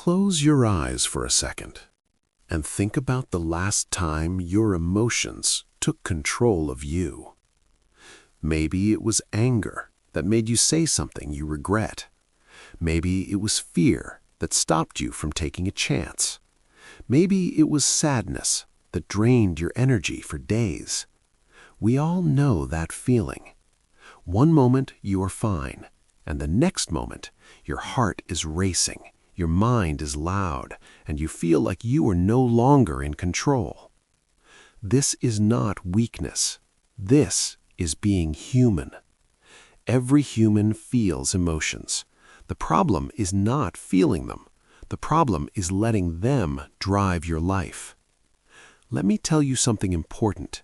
Close your eyes for a second and think about the last time your emotions took control of you. Maybe it was anger that made you say something you regret. Maybe it was fear that stopped you from taking a chance. Maybe it was sadness that drained your energy for days. We all know that feeling. One moment you are fine, and the next moment your heart is racing, your mind is loud, and you feel like you are no longer in control. This is not weakness. This is being human. Every human feels emotions. The problem is not feeling them. The problem is letting them drive your life. Let me tell you something important.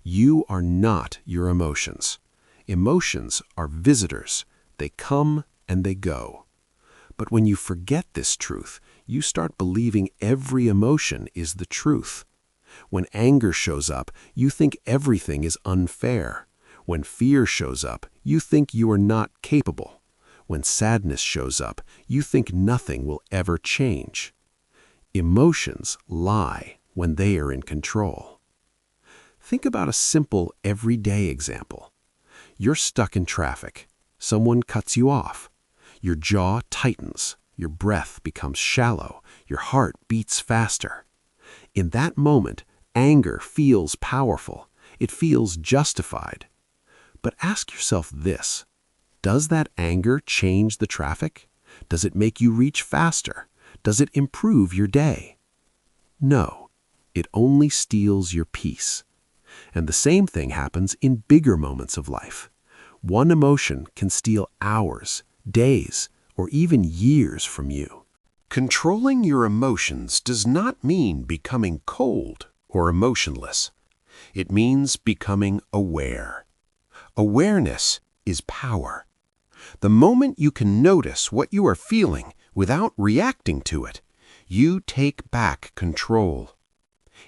You are not your emotions. Emotions are visitors. They come and they go. But when you forget this truth, you start believing every emotion is the truth. When anger shows up, you think everything is unfair. When fear shows up, you think you are not capable. When sadness shows up, you think nothing will ever change. Emotions lie when they are in control. Think about a simple, everyday example. You're stuck in traffic. Someone cuts you off. Your jaw tightens. Your breath becomes shallow. Your heart beats faster. In that moment, anger feels powerful. It feels justified. But ask yourself this. Does that anger change the traffic? Does it make you reach faster? Does it improve your day? No, it only steals your peace. And the same thing happens in bigger moments of life. One emotion can steal hours, days, or even years from you. Controlling your emotions does not mean becoming cold or emotionless. It means becoming aware. Awareness is power. The moment you can notice what you are feeling without reacting to it, you take back control.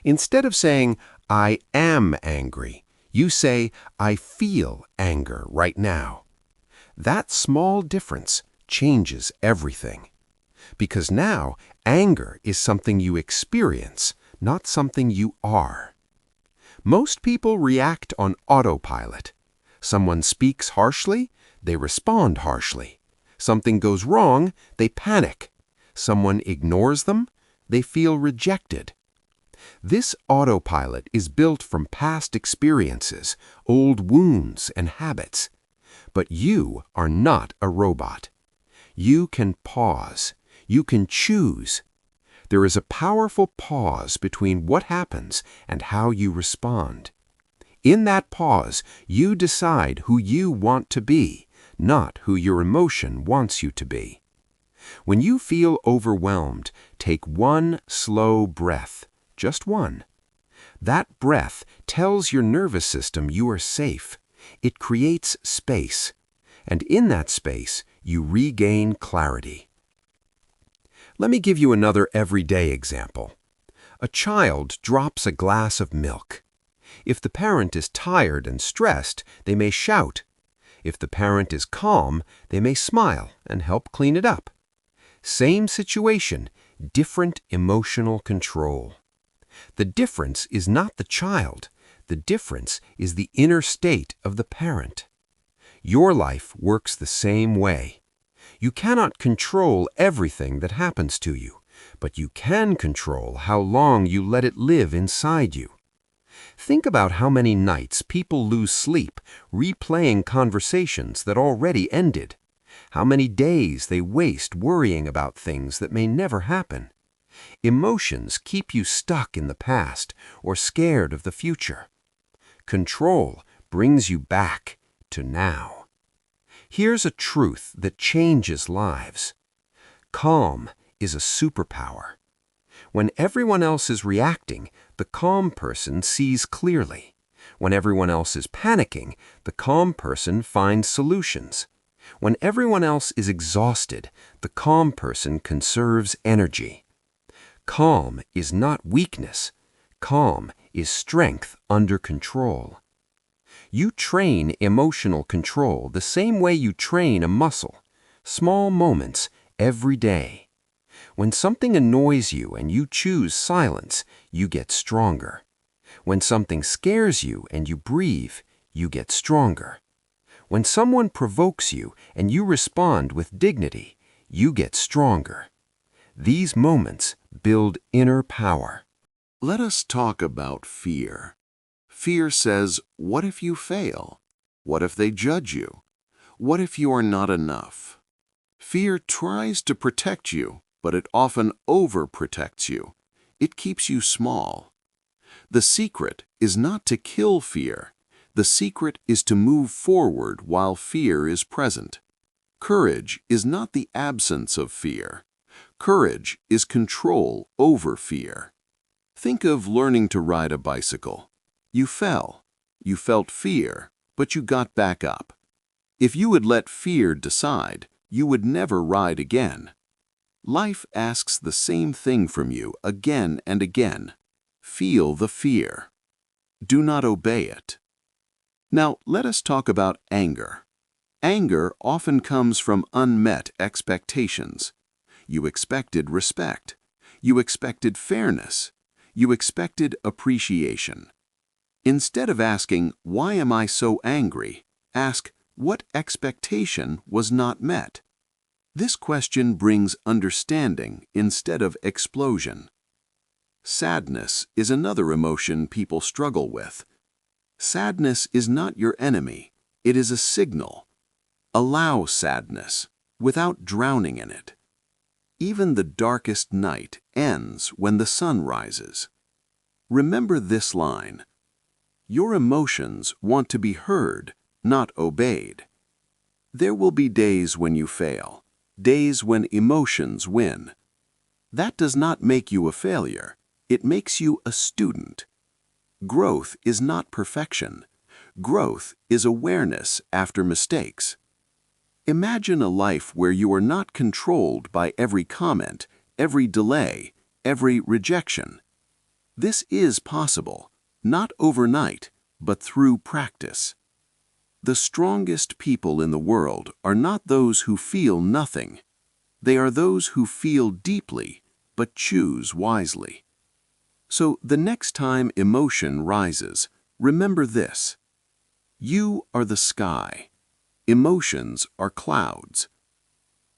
Instead of saying, "I am angry," you say, "I feel anger right now." That small difference changes everything. Because now, anger is something you experience, not something you are. Most people react on autopilot. Someone speaks harshly, they respond harshly. Something goes wrong, they panic. Someone ignores them, they feel rejected. This autopilot is built from past experiences, old wounds and habits. But you are not a robot. You can pause. You can choose. There is a powerful pause between what happens and how you respond. In that pause, you decide who you want to be, not who your emotion wants you to be. When you feel overwhelmed, take one slow breath, just one. That breath tells your nervous system you are safe. It creates space, and in that space, you regain clarity. Let me give you another everyday example. A child drops a glass of milk. If the parent is tired and stressed, they may shout. If the parent is calm, they may smile and help clean it up. Same situation, different emotional control. The difference is not the child. The difference is the inner state of the parent. Your life works the same way. You cannot control everything that happens to you, but you can control how long you let it live inside you. Think about how many nights people lose sleep replaying conversations that already ended. How many days they waste worrying about things that may never happen. Emotions keep you stuck in the past or scared of the future. Control brings you back to now. Here's a truth that changes lives. Calm is a superpower. When everyone else is reacting, the calm person sees clearly. When everyone else is panicking, the calm person finds solutions. When everyone else is exhausted, the calm person conserves energy. Calm is not weakness. Calm is strength under control. You train emotional control the same way you train a muscle, small moments every day. When something annoys you and you choose silence, you get stronger. When something scares you and you breathe, you get stronger. When someone provokes you and you respond with dignity, you get stronger. These moments build inner power. Let us talk about fear. Fear says, what if you fail? What if they judge you? What if you are not enough? Fear tries to protect you, but it often overprotects you. It keeps you small. The secret is not to kill fear. The secret is to move forward while fear is present. Courage is not the absence of fear. Courage is control over fear. Think of learning to ride a bicycle. You fell. You felt fear, but you got back up. If you had let fear decide, you would never ride again. Life asks the same thing from you again and again. Feel the fear. Do not obey it. Now, let us talk about anger. Anger often comes from unmet expectations. You expected respect. You expected fairness. You expected appreciation. Instead of asking, why am I so angry? Ask, what expectation was not met? This question brings understanding instead of explosion. Sadness is another emotion people struggle with. Sadness is not your enemy. It is a signal. Allow sadness without drowning in it. Even the darkest night ends when the sun rises. Remember this line. Your emotions want to be heard, not obeyed. There will be days when you fail, days when emotions win. That does not make you a failure. It makes you a student. Growth is not perfection. Growth is awareness after mistakes. Imagine a life where you are not controlled by every comment, every delay, every rejection. This is possible, not overnight, but through practice. The strongest people in the world are not those who feel nothing. They are those who feel deeply, but choose wisely. So the next time emotion rises, remember this. You are the sky. Emotions are clouds.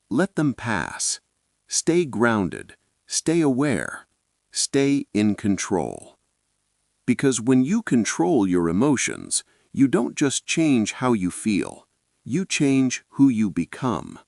Let them pass. Stay grounded. Stay aware. Stay in control. Because when you control your emotions, you don't just change how you feel. You change who you become.